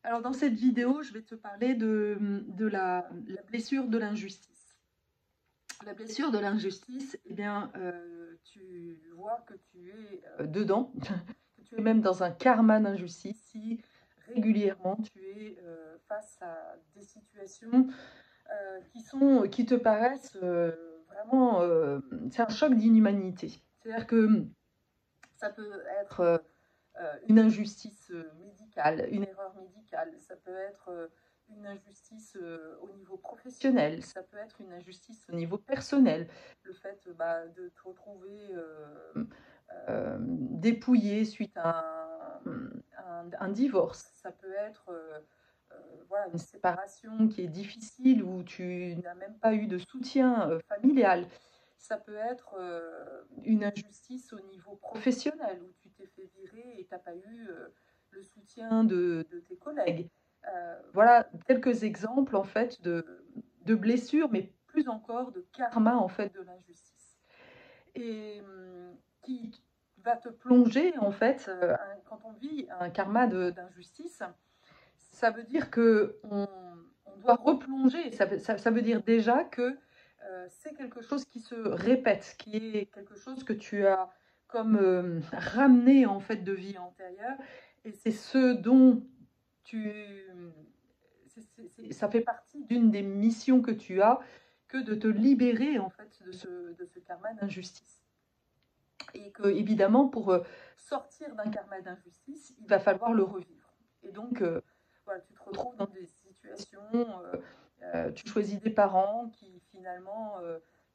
Alors dans cette vidéo, je vais te parler de la blessure de l'injustice. La blessure de l'injustice, eh bien, tu vois que tu es dedans, que tu es même dans un karma d'injustice si régulièrement tu es face à des situations qui te paraissent vraiment, c'est un choc d'inhumanité. C'est-à-dire que ça peut être une injustice médicale, une erreur médicale, ça peut être une injustice au niveau professionnel, ça peut être une injustice au niveau personnel, le fait de te retrouver dépouillé suite à un divorce, ça peut être voilà, une séparation qui est difficile où tu n'as même pas eu de soutien familial. Ça peut être une injustice au niveau professionnel où tu t'es fait virer et tu n'as pas eu le soutien de tes collègues. Voilà quelques exemples en fait de blessures, mais plus encore de karma en fait de l'injustice. Et qui va te plonger en fait, quand on vit un karma d'injustice, ça veut dire que on doit replonger. Ça veut dire déjà que c'est quelque chose qui se répète, qui est quelque chose que tu as comme ramené en fait de vie antérieure, et c'est ce dont tu, ça fait partie d'une des missions que tu as, que de te libérer en fait de ce karma d'injustice. Et que évidemment pour sortir d'un karma d'injustice, il va falloir le revivre. Et donc voilà, tu te retrouves dans des situations, tu choisis des parents qui finalement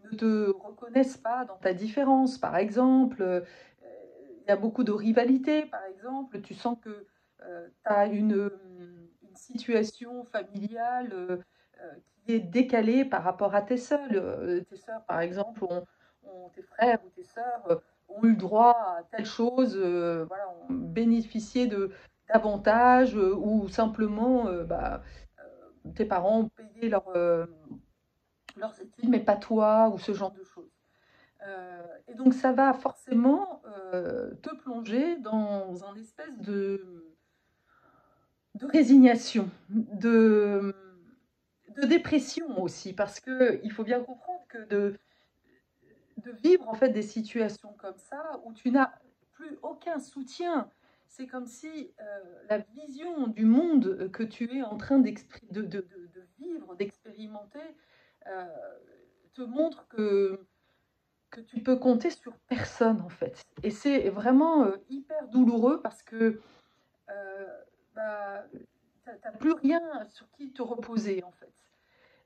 ne te reconnaissent pas dans ta différence, par exemple. Il y a beaucoup de rivalité, par exemple. Tu sens que tu as une situation familiale qui est décalée par rapport à tes sœurs. Tes sœurs, par exemple, tes frères ou tes sœurs ont eu droit à telle chose, voilà, ont bénéficié d'avantages ou simplement tes parents ont payé leurs études, mais pas toi, ou ce genre de choses. Et donc ça va forcément te plonger dans un espèce de résignation, de dépression aussi, parce qu'il faut bien comprendre que de vivre en fait des situations comme ça où tu n'as plus aucun soutien. C'est comme si la vision du monde que tu es en train de vivre, d'expérimenter, euh, te montre que tu peux compter sur personne en fait. Et c'est vraiment hyper douloureux parce que euh, bah, tu n'as plus rien sur qui te reposer en fait.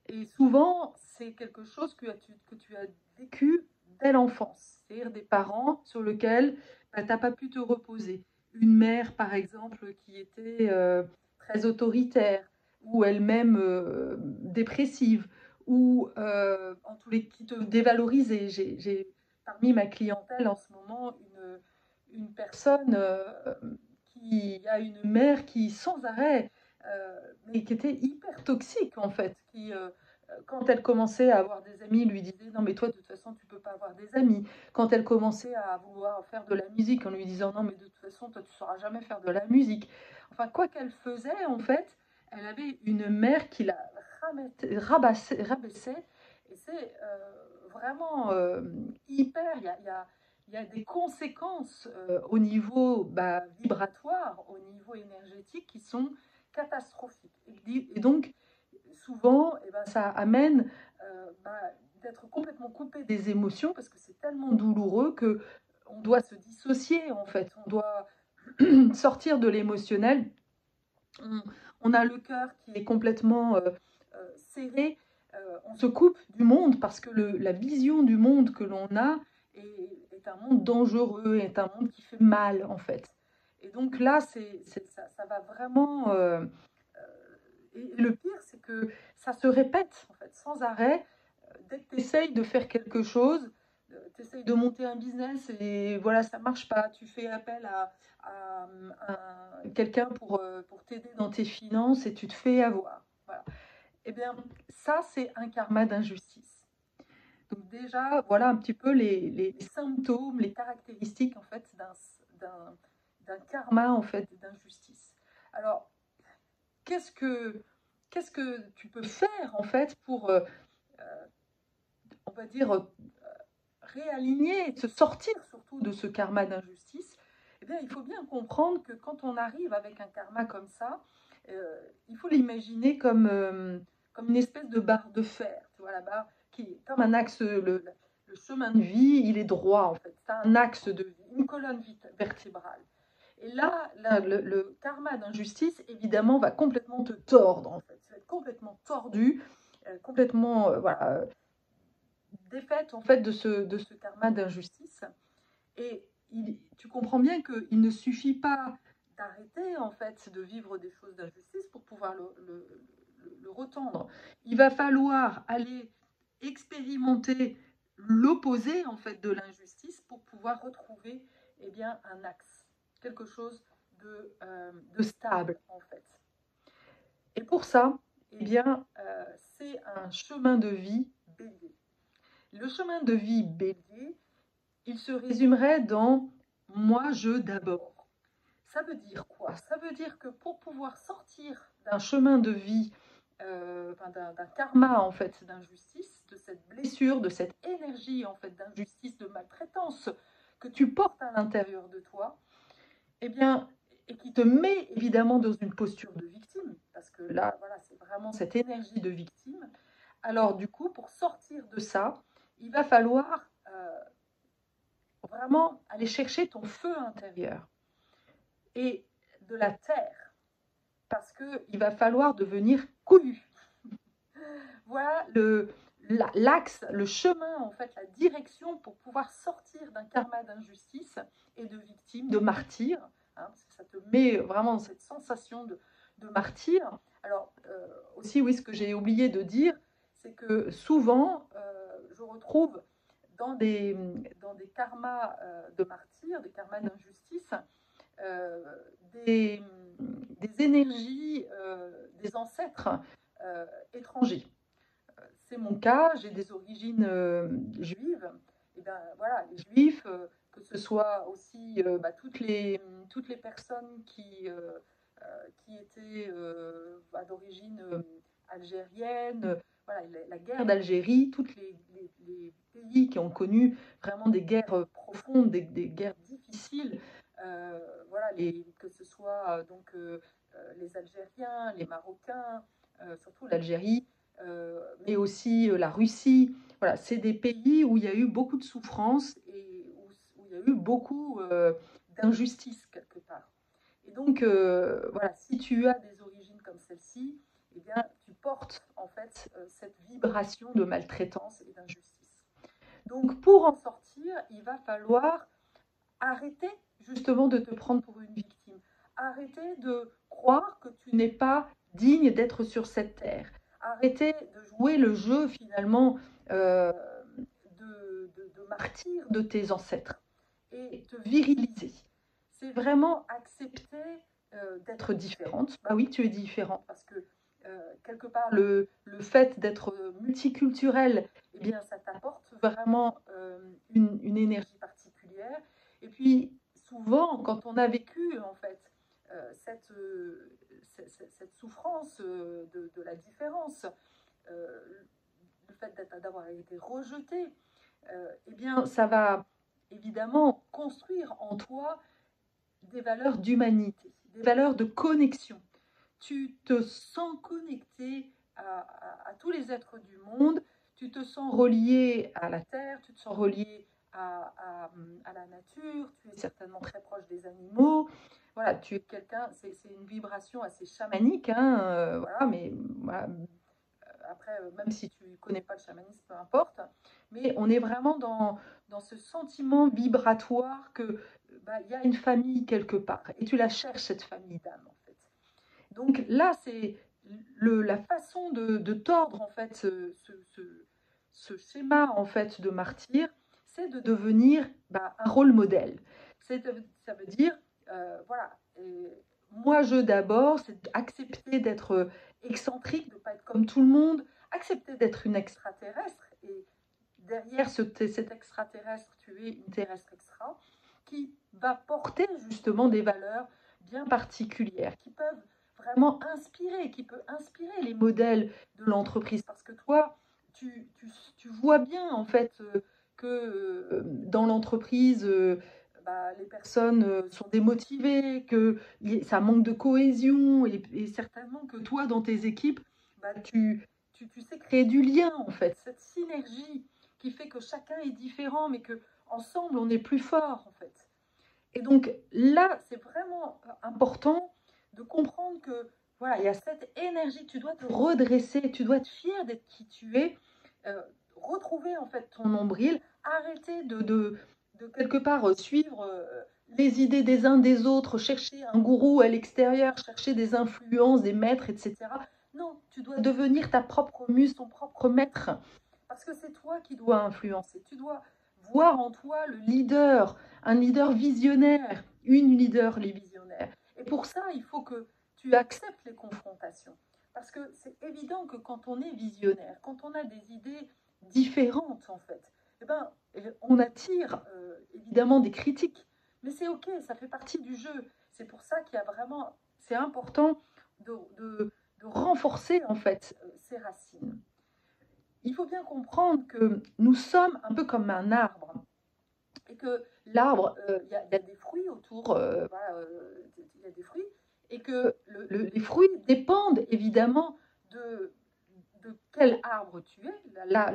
Et souvent, c'est quelque chose que tu as vécu dès l'enfance, c'est-à-dire des parents sur lesquels tu n'as pas pu te reposer. Une mère, par exemple, qui était très autoritaire, ou elle-même dépressive, ou en tous les qui te dévalorisait. J'ai parmi ma clientèle en ce moment une personne qui a une mère qui, sans arrêt, mais qui était hyper toxique en fait, qui quand elle commençait à avoir des amis, lui disait non mais toi de toute façon tu peux pas avoir des amis. Quand elle commençait à vouloir faire de la musique en lui disant non mais de toute façon toi tu sauras jamais faire de la musique. Enfin quoi qu'elle faisait en fait, elle avait une mère qui la rabaissait, et c'est vraiment hyper. Il y a des conséquences au niveau vibratoire, au niveau énergétique qui sont catastrophiques. Et donc, souvent, eh ben, ça amène d'être complètement coupé des émotions parce que c'est tellement douloureux que on doit se dissocier en fait. On doit sortir de l'émotionnel. On, on a le cœur qui est complètement serré. On se coupe du monde parce que la vision du monde que l'on a est un monde dangereux, est un monde qui fait mal en fait. Et donc là, ça va vraiment. Et le pire, c'est que ça se répète en fait sans arrêt. Dès que tu essayes de faire quelque chose, tu essayes de monter un business et voilà, ça marche pas. Tu fais appel à quelqu'un pour t'aider dans tes finances et tu te fais avoir. Voilà. Eh bien, ça, c'est un karma d'injustice. Donc déjà, voilà un petit peu les symptômes, les caractéristiques en fait d'un karma en fait d'injustice. Alors, qu'est-ce que tu peux faire en fait pour, on va dire, réaligner, se sortir surtout de ce karma d'injustice? Eh bien, il faut bien comprendre que quand on arrive avec un karma comme ça, il faut l'imaginer comme une espèce de barre de fer, tu vois, la barre qui est comme un axe, le chemin de vie, il est droit en fait, c'est un axe de vie, une colonne vertébrale. Et là, le karma d'injustice, évidemment, va complètement te tordre, en fait. Tu vas être complètement tordu, complètement voilà, défaite, en fait, de ce karma d'injustice. Et tu comprends bien qu'il ne suffit pas d'arrêter, en fait, de vivre des choses d'injustice pour pouvoir le retendre. Il va falloir aller expérimenter l'opposé, en fait, de l'injustice pour pouvoir retrouver, eh bien, un axe, quelque chose de stable, en fait. Et pour ça, eh bien, c'est un chemin de vie bélier. Le chemin de vie bélier, il se résumerait dans moi, je d'abord. Ça veut dire quoi? Ça veut dire que pour pouvoir sortir d'un chemin de vie, d'un karma en fait d'injustice, de cette blessure, de cette énergie en fait d'injustice, de maltraitance que tu portes à l'intérieur de toi, eh bien, et qui te met évidemment dans une posture de victime, parce que là, voilà, c'est vraiment cette énergie de victime. Alors du coup, pour sortir de ça, il va falloir vraiment aller chercher ton feu intérieur et de la terre, parce qu'il va falloir devenir couillu. Voilà l'axe, le chemin, en fait, la direction pour pouvoir sortir d'un karma d'injustice et de victime, de martyr, hein, parce que ça te met vraiment dans cette sensation de martyr. Alors, aussi, oui, ce que j'ai oublié de dire, c'est que souvent, je retrouve dans des karmas de martyr, des karmas d'injustice, euh, des, des énergies des ancêtres étrangers. C'est mon cas, j'ai des origines juives. Et bien voilà, les juifs, que ce soit aussi toutes les personnes qui étaient d'origine algérienne, voilà, la guerre d'Algérie, tous les pays qui ont connu vraiment des guerres profondes, des guerres difficiles, voilà, que ce soit les Algériens, les Marocains, surtout l'Algérie, mais aussi la Russie. Voilà, c'est des pays où il y a eu beaucoup de souffrance et où il y a eu beaucoup d'injustice quelque part. Et donc, voilà, si tu as des origines comme celle-ci, eh bien, tu portes en fait cette vibration de maltraitance et d'injustice. Donc, pour en sortir, il va falloir arrêter justement de te prendre pour une victime. Arrêter de croire que tu n'es pas digne d'être sur cette terre. Arrêter de jouer le jeu finalement de martyr de tes ancêtres et te viriliser. C'est vraiment accepter d'être différente. Bah oui, tu es différente parce que quelque part le fait d'être multiculturel, eh bien, ça t'apporte vraiment une énergie particulière. Et puis souvent, quand on a vécu en fait cette souffrance de la différence, le fait d'avoir été rejeté, eh bien, ça va évidemment construire en toi des valeurs d'humanité, des valeurs de connexion. Tu te sens connecté à tous les êtres du monde, tu te sens relié à la terre, tu te sens relié à la nature, tu es certainement très proche des animaux. Voilà, tu es quelqu'un, c'est une vibration assez chamanique, hein, voilà, mais voilà, après, même si tu ne connais pas le chamanisme, peu importe, mais on est vraiment dans ce sentiment vibratoire que y a une famille quelque part, et tu la cherches, cette famille d'âme, en fait. Donc là, c'est la façon de tordre, en fait, ce schéma, en fait, de martyr, c'est de devenir un rôle modèle. Ça veut dire, voilà, moi je d'abord, c'est accepter d'être excentrique, de ne pas être comme tout le monde, accepter d'être une extraterrestre, et derrière cet extraterrestre, tu es une terrestre extra, qui va porter justement des valeurs bien particulières, qui peuvent vraiment inspirer, qui peut inspirer les modèles de l'entreprise. Parce que toi, tu vois bien en fait que dans l'entreprise, les personnes sont démotivées, que ça manque de cohésion et certainement que toi, dans tes équipes, tu sais créer du lien en fait, cette synergie qui fait que chacun est différent, mais que ensemble on est plus fort en fait. Et donc là, c'est vraiment important de comprendre que voilà, il y a cette énergie, tu dois te redresser, tu dois être fier d'être qui tu es, retrouver en fait ton nombril, arrêter de quelque part suivre les idées des uns des autres, chercher un gourou à l'extérieur, chercher des influences, des maîtres, etc. Non, tu dois devenir ta propre muse, ton propre maître, parce que c'est toi qui dois influencer. Tu dois voir en toi le leader, un leader visionnaire, une leader les visionnaires. Et pour ça, il faut que tu acceptes les confrontations. Parce que c'est évident que quand on est visionnaire, quand on a des idées différentes, en fait, eh ben, on attire évidemment des critiques. Mais c'est OK, ça fait partie du jeu. C'est pour ça qu'il y a vraiment, c'est important de renforcer en fait ses racines. Il faut bien comprendre que nous sommes un peu comme un arbre et que l'arbre, y a des fruits autour, voilà, y a des fruits, et que les fruits dépendent évidemment de, de quel arbre tu es. Là,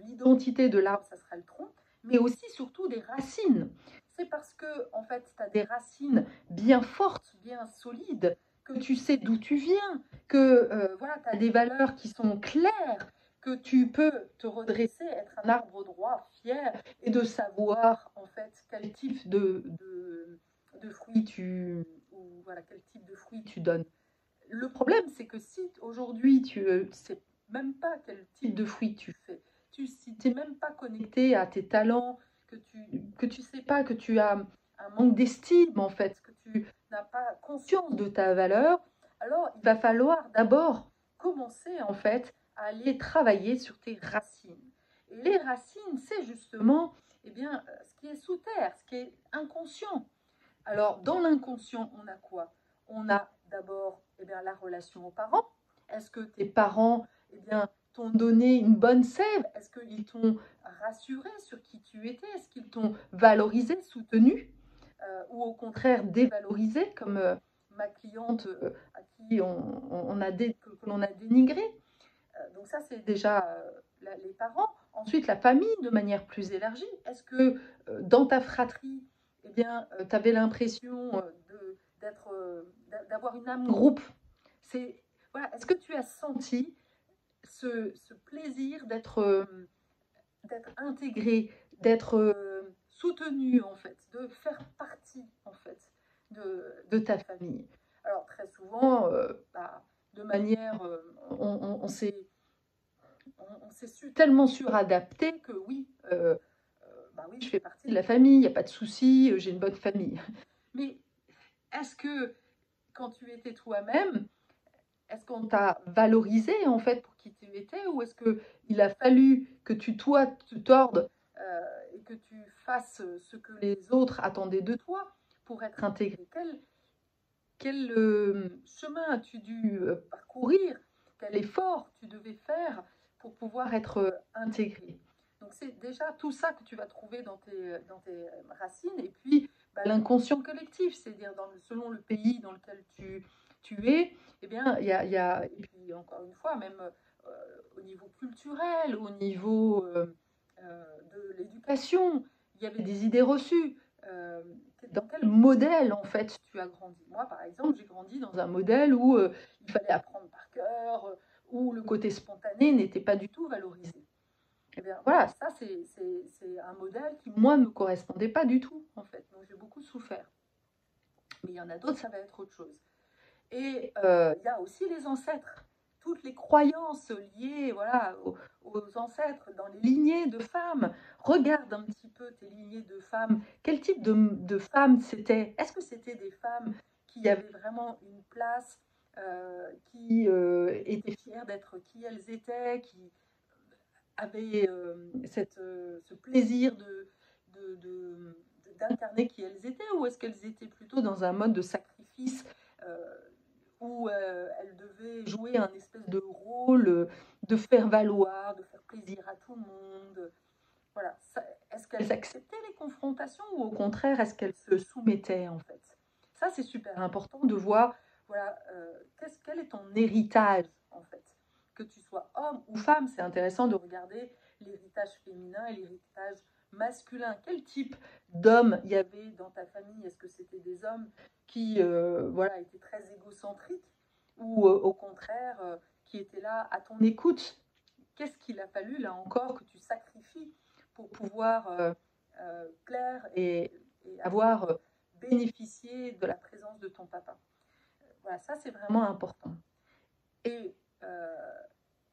l'identité de l'arbre, ça sera le tronc, mais aussi surtout des racines. C'est parce que en fait, tu as des racines bien fortes, bien solides, que tu sais d'où tu viens, que voilà, tu as des valeurs qui sont claires, que tu peux te redresser, être un arbre droit, fier, et de savoir en fait quel type de fruits ou voilà, quel type de fruits tu donnes. Le problème, c'est que si aujourd'hui tu ne sais même pas quel type de fruits tu fais, si tu n'es même pas connecté à tes talents, que tu sais pas, que tu as un manque d'estime en fait, que tu n'as pas conscience de ta valeur, alors il va falloir d'abord commencer en fait à aller travailler sur tes racines. Et les racines, c'est justement ce qui est sous terre, ce qui est inconscient. Alors, dans l'inconscient, on a quoi? On a d'abord la relation aux parents. Est-ce que tes parents t'ont donné une bonne sève? Est-ce qu'ils t'ont rassuré sur qui tu étais? Est-ce qu'ils t'ont valorisé, soutenu? Ou au contraire dévalorisé, comme ma cliente à qui que l'on a dénigré? Donc ça, c'est déjà les parents. Ensuite, la famille, de manière plus élargie. Est-ce que dans ta fratrie, tu avais l'impression d'avoir une âme groupe? Voilà, est-ce que tu as senti ce plaisir d'être intégré, d'être soutenu, en fait, de faire partie, en fait, de ta famille? Alors, très souvent, de manière... on s'est tellement suradapté que oui, oui, je fais partie de la famille, il n'y a pas de souci, j'ai une bonne famille. Mais est-ce que quand tu étais toi-même, est-ce qu'on t'a valorisé en fait pour qui tu étais, ou est-ce qu'il a fallu que toi te tordes et que tu fasses ce que les autres attendaient de toi pour être intégré? Quel chemin as-tu dû parcourir? Quel effort tu devais faire pour pouvoir être intégré? Donc c'est déjà tout ça que tu vas trouver dans tes racines. Et puis l'inconscient collectif, c'est-à-dire selon le pays dans lequel tu es, et puis encore une fois, même au niveau culturel, au niveau de l'éducation, il y avait des idées reçues. Euh, dans quel modèle en fait tu as grandi? Moi, par exemple, j'ai grandi dans un modèle où il fallait apprendre par cœur, où le côté spontané n'était pas du tout valorisé. Et bien voilà, ça c'est un modèle qui moi ne me correspondait pas du tout en fait. Donc j'ai beaucoup souffert. Mais il y en a d'autres, ça va être autre chose. Et il y a aussi les ancêtres, toutes les croyances liées voilà, aux ancêtres, dans les lignées de femmes. Regarde un petit peu tes lignées de femmes. Quel type de femmes c'était? Est-ce que c'était des femmes qui avaient vraiment une place, qui étaient fières d'être qui elles étaient, qui avaient ce plaisir d'incarner qui elles étaient, ou est-ce qu'elles étaient plutôt dans un mode de sacrifice où où elle devait jouer un espèce de rôle de faire valoir, de faire plaisir à tout le monde. Voilà. Est-ce qu'elles acceptaient les confrontations ou au contraire, est-ce qu'elles se soumettaient en fait? Ça, c'est super important de voir, voilà, quel est ton héritage en fait? Que tu sois homme ou femme, c'est intéressant de regarder l'héritage féminin et l'héritage masculin. Quel type d'hommes il y avait dans ta famille? Est-ce que c'était des hommes qui voilà, étaient très égocentriques ou au contraire qui étaient là à ton écoute? Qu'est-ce qu'il a fallu là encore que tu sacrifies pour pouvoir plaire et avoir bénéficié de la présence de ton papa? Voilà, ça c'est vraiment important. Et, euh,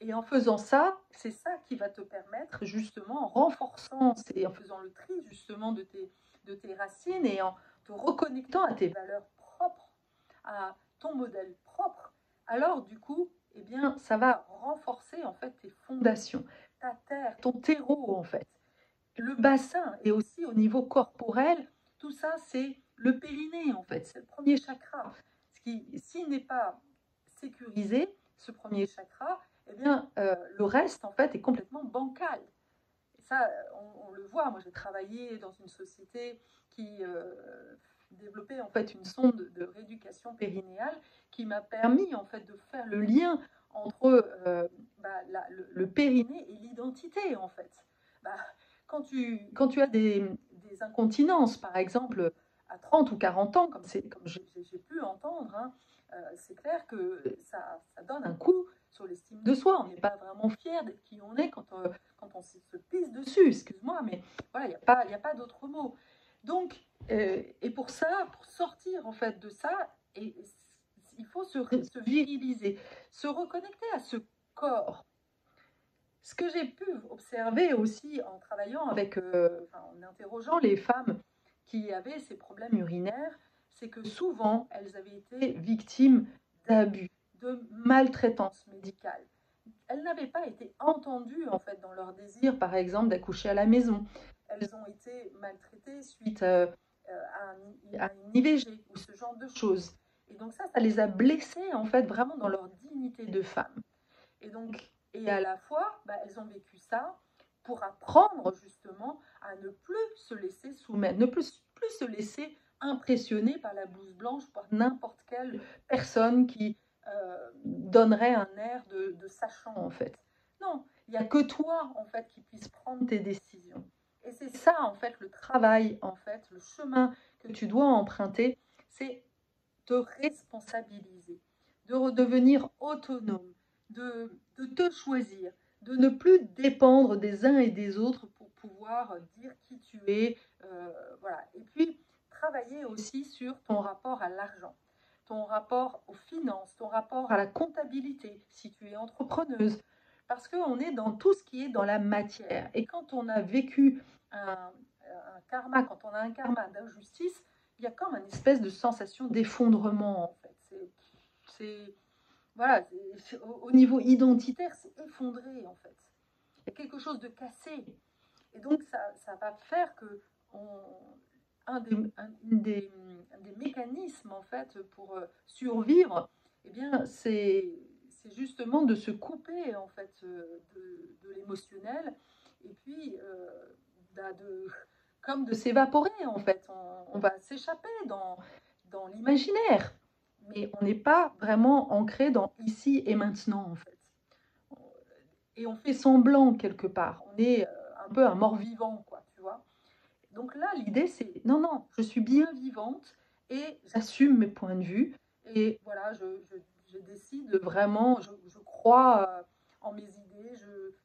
et en faisant ça, c'est ça qui va te permettre justement, en renforçant et en faisant le tri justement de tes racines et en te reconnectant à tes valeurs propres, à ton modèle propre, alors du coup, eh bien, ça va renforcer en fait tes fondations, ta terre, ton terreau en fait. Le bassin et aussi au niveau corporel, tout ça c'est le périnée en fait, c'est le premier chakra. Ce qui, s'il n'est pas sécurisé, ce premier chakra, eh bien, le reste en fait est complètement bancal. Et ça, on le voit. Moi, j'ai travaillé dans une société qui développait en fait une sonde de rééducation périnéale qui m'a permis en fait de faire le lien entre le périnée et l'identité en fait. Bah, quand tu as des incontinences, par exemple, à 30 ou 40 ans, comme j'ai pu entendre, hein, c'est clair que ça donne un coup sur l'estime de soi. On n'est pas vraiment fier d'être qui on est quand on se pisse dessus, excuse-moi, mais voilà, il n'y a pas d'autre mot. Donc, et pour ça, pour sortir en fait de ça, il faut se viriliser, se reconnecter à ce corps. Ce que j'ai pu observer aussi en travaillant avec, en interrogeant les femmes qui avaient ces problèmes urinaires, c'est que souvent elles avaient été victimes d'abus, de maltraitance médicale. Elles n'avaient pas été entendues en fait dans leur désir, par exemple, d'accoucher à la maison. Elles ont été maltraitées suite à une IVG ou ce genre de choses. Et donc ça les a blessées en fait vraiment dans leur dignité de femme. Et donc, et à la fois, elles ont vécu ça pour apprendre justement à ne plus se laisser soumettre, ne plus se laisser impressionner par la blouse blanche, par n'importe quelle personne qui donnerait un air de sachant en fait. Non, il n'y a que toi en fait qui puisse prendre tes décisions. Et c'est ça en fait le travail, en fait, le chemin que tu dois emprunter, c'est te responsabiliser, de redevenir autonome, de te choisir, de ne plus dépendre des uns et des autres pour pouvoir dire qui tu es. Voilà. Et puis, travailler aussi sur ton rapport à l'argent, ton rapport aux finances, ton rapport à la comptabilité, si tu es entrepreneuse. Parce qu'on est dans tout ce qui est dans la matière. Et quand on a vécu un karma, quand on a un karma d'injustice, il y a comme une espèce de sensation d'effondrement, en fait. Voilà, au niveau identitaire, c'est effondré, en fait. Il y a quelque chose de cassé. Et donc, ça va faire que un des mécanismes, en fait, pour survivre, eh bien, c'est justement de se couper, en fait, de l'émotionnel et puis comme de s'évaporer, en fait. On va s'échapper dans l'imaginaire, mais on n'est pas vraiment ancré dans ici et maintenant, en fait. Et on fait semblant quelque part. On est un peu un mort-vivant, quoi, tu vois. Donc là, l'idée, c'est non, non, je suis bien vivante et j'assume mes points de vue. Et voilà, je décide vraiment, je crois en mes idées,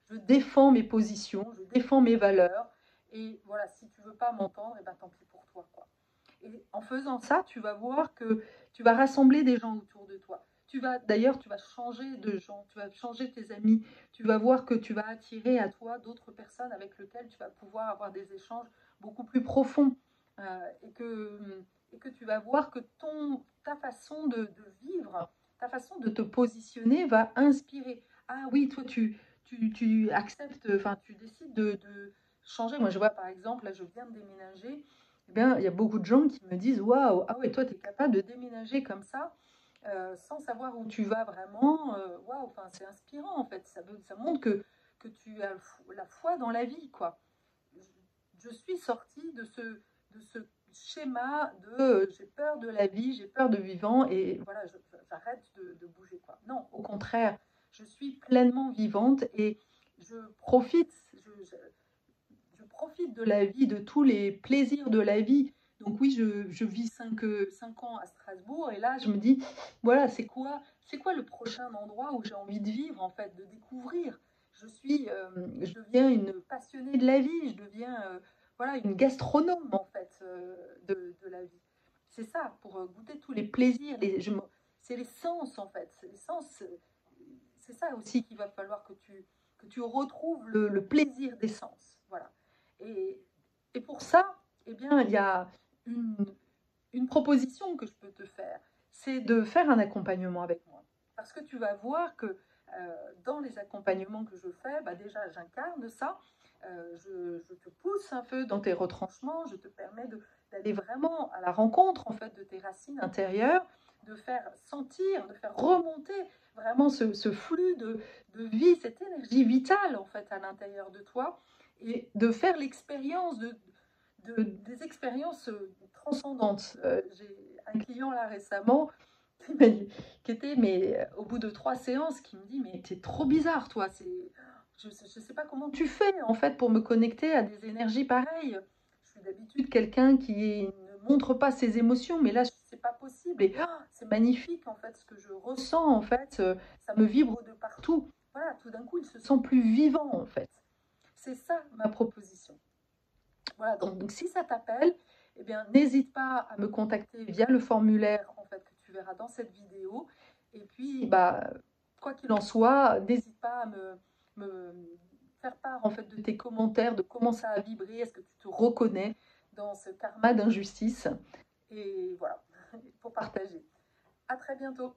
je défends mes positions, je défends mes valeurs. Et voilà, si tu veux pas m'entendre, et ben tant pis pour toi, quoi. Et en faisant ça, tu vas voir que tu vas rassembler des gens autour de toi. D'ailleurs, tu vas changer de gens, tu vas changer tes amis. Tu vas voir que tu vas attirer à toi d'autres personnes avec lesquelles tu vas pouvoir avoir des échanges beaucoup plus profonds. Et que tu vas voir que ta façon de vivre, ta façon de te positionner va inspirer. Ah oui, toi, tu acceptes, enfin, tu décides de changer. Moi, je vois par exemple, là, je viens de déménager. Eh bien, il y a beaucoup de gens qui me disent waouh, ah ouais, toi, tu es capable de déménager comme ça. sans savoir où tu vas vraiment. Waouh, enfin, c'est inspirant en fait. Ça montre que tu as la foi dans la vie, quoi. Je suis sortie de ce schéma de j'ai peur de la vie, j'ai peur de vivant et voilà, j'arrête de bouger, quoi. Non, au contraire, je suis pleinement vivante et je profite, je profite de la vie, de tous les plaisirs de la vie. Donc oui, je vis 5 ans à Strasbourg et là, je me dis, voilà, c'est quoi le prochain endroit où j'ai envie de vivre, en fait, de découvrir. Je deviens une passionnée de la vie, je deviens voilà, une gastronome, en fait, de la vie. C'est ça, pour goûter tous les plaisirs, c'est les sens, en fait. C'est les sens, c'est ça aussi qu'il va falloir que tu retrouves le plaisir des sens. Voilà. Et, et pour ça, eh bien, il y a une, une proposition que je peux te faire, c'est de faire un accompagnement avec moi. Parce que tu vas voir que dans les accompagnements que je fais, bah déjà j'incarne ça, je te pousse un peu dans tes retranchements, je te permets d'aller vraiment à la rencontre en fait de tes racines intérieures, de faire sentir, de faire remonter vraiment ce flux de vie, cette énergie vitale en fait à l'intérieur de toi, et de faire l'expérience des expériences transcendantes. J'ai un client là récemment qui était, mais au bout de 3 séances, qui me dit, mais t'es trop bizarre, toi. Je sais pas comment tu fais en fait pour me connecter à des énergies pareilles. Je suis d'habitude quelqu'un qui ne montre pas ses émotions, mais là, c'est pas possible. Et c'est magnifique en fait ce que je ressens en fait. Ça me vibre de partout. Voilà, tout d'un coup, il se sent plus vivant en fait. C'est ça ma proposition. Voilà, donc si ça t'appelle, eh bien, n'hésite pas à me contacter via le formulaire en fait, que tu verras dans cette vidéo. Et puis, bah, quoi qu'il en soit, n'hésite pas à me faire part en fait, de tes commentaires, de comment ça a vibré, est-ce que tu te reconnais dans ce karma d'injustice. Et voilà, pour partager. À très bientôt.